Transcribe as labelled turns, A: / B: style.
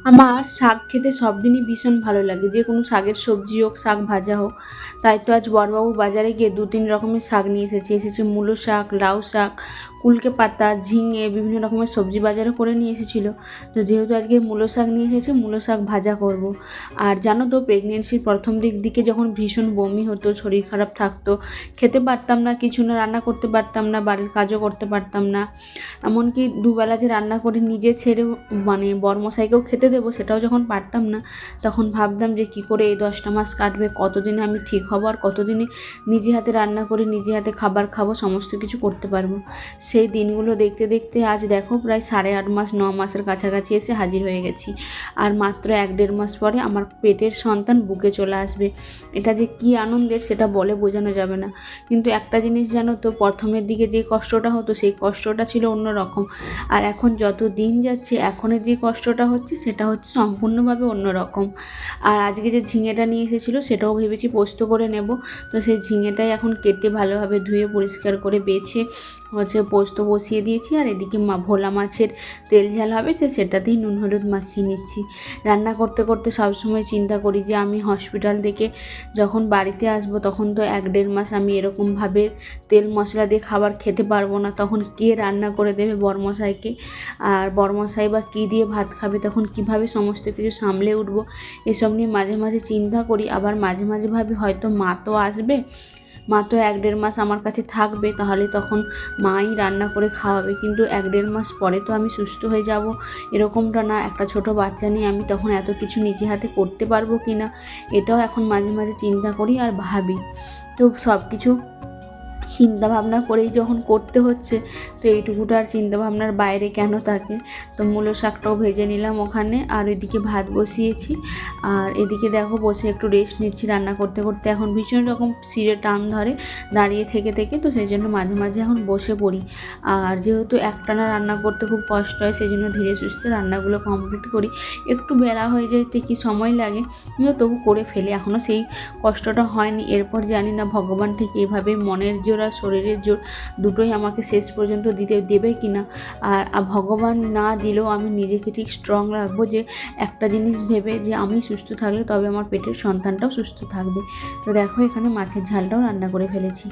A: আমার শাক খেতে সব দিনই ভীষণ ভালো লাগে, যে কোনো শাকের সবজি হোক, শাক ভাজা হোক। তাই তো আজ বড়বাবু বাজারে গিয়ে 2-3 রকমের শাক নিয়ে এসেছে মূলো শাক, লাউ শাক, কুলকে পাতা, ঝিঙে, বিভিন্ন রকমের সবজি বাজারে করে নিয়ে এসেছিলো। তো যেহেতু আজকে মূলো শাক নিয়ে এসেছে, মূলো শাক ভাজা করব। আর জানো তো, প্রেগনেন্সির প্রথম দিকে যখন ভীষণ বমি হতো, শরীর খারাপ থাকতো, খেতে পারতাম না কিছু, না রান্না করতে পারতাম না, বাড়ির কাজও করতে পারতাম না, এমনকি দুবেলা যে রান্না করে নিজে ছেড়ে মানে বরমশাইকেও খেতে দেবো সেটাও যখন পারতাম না, তখন ভাবতাম যে কী করে এই 10টা মাস কাটবে, কতদিনে আমি ঠিক হব, আর কতদিনে নিজে হাতে রান্না করে নিজে হাতে খাবার খাবো, সমস্ত কিছু করতে পারবো। সেই দিনগুলো দেখতে দেখতে আজ দেখো প্রায় 8.5 মাস 9 মাসের কাছাকাছি এসে হাজির হয়ে গেছি। আর মাত্র 1-1.5 মাস পরে আমার পেটের সন্তান বুকে চলে আসবে। এটা যে কী আনন্দের সেটা বলে বোঝানো যাবে না। কিন্তু একটা জিনিস জানো তো, প্রথমের দিকে যে কষ্টটা হতো সেই কষ্টটা ছিল অন্যরকম, আর এখন যত দিন যাচ্ছে এখনের যে কষ্টটা হচ্ছে সেটা হচ্ছে সম্পূর্ণভাবে অন্যরকম। আর আজকে যে ঝিঙেটা নিয়ে এসেছিলো সেটাও ভেবেছি পোস্ত করে নেব। তো সেই ঝিঙেটাই এখন কেটে ভালোভাবে ধুয়ে পরিষ্কার করে বেছে পোস্ত বসিয়ে দিয়েছি। আর এদিকে ভোলা মাছের তেল ঝাল হবে, সেটাতেই নুন হলুদ মাখিয়ে নিচ্ছি। রান্না করতে করতে সবসময় চিন্তা করি যে আমি হসপিটাল থেকে যখন বাড়িতে আসবো তখন তো 1-1.5 মাস আমি এরকমভাবে তেল মশলা দিয়ে খাবার খেতে পারবো না, তখন কে রান্না করে দেবে বরমশাইকে, আর বরমশাই বা কী দিয়ে ভাত খাবে, তখন কিভাবে সমস্ত কিছু সামলে উঠবো, এসব নিয়ে মাঝে মাঝে চিন্তা করি। আবার মাঝে মাঝে ভাবি হয়তো মা তো আসবে, মা তো 1-1.5 মাস আমার কাছে থাকবে, তাহলে তখন মাই রান্না করে খাওয়াবে। কিন্তু 1-1.5 মাস পরে তো আমি সুস্থ হয়ে যাব, এরকমটা না। একটা ছোট বাচ্চা নিয়ে আমি তখন এত কিছু নিজে হাতে করতে পারবো কি না, এটাও এখন মাঝে মাঝে চিন্তা করি আর ভাবি। তো সব কিছু চিন্তাভাবনা করেই যখন করতে হচ্ছে, তো এইটুকুটা আর চিন্তাভাবনার বাইরে কেন থাকে। তো মূলো শাকটাও ভেজে নিলাম ওখানে, আর এদিকে ভাত বসিয়েছি। আর এদিকে দেখো বসে একটু রেস্ট নিচ্ছি রান্না করতে করতে। এখন ভীষণ রকম শিরে টান ধরে দাঁড়িয়ে থেকে থেকে, তো সেই জন্য মাঝে মাঝে এখন বসে পড়ি। আর যেহেতু একটানা রান্না করতে খুব কষ্ট হয়, সেই জন্য ধীরে সুস্থে রান্নাগুলো কমপ্লিট করি। একটু বেলা হয়ে যায় কি সময় লাগে, কিন্তু তবু করে ফেলি, এখনও সেই কষ্টটা হয়নি। এরপর জানি না ভগবান ঠিক এভাবে মনের জোর আর শরীরের জোর দুটোই আমাকে শেষ পর্যন্ত দিতে দেবে কি না। আর ভগবান না দিলেও আমি নিজেকে ঠিক স্ট্রং রাখবো, যে একটা জিনিস ভেবে যে আমি সুস্থ থাকলে তবে আমার পেটের সন্তানটাও সুস্থ থাকবে। তো দেখো এখানে মাছের ঝালটাও রান্না করে ফেলেছি।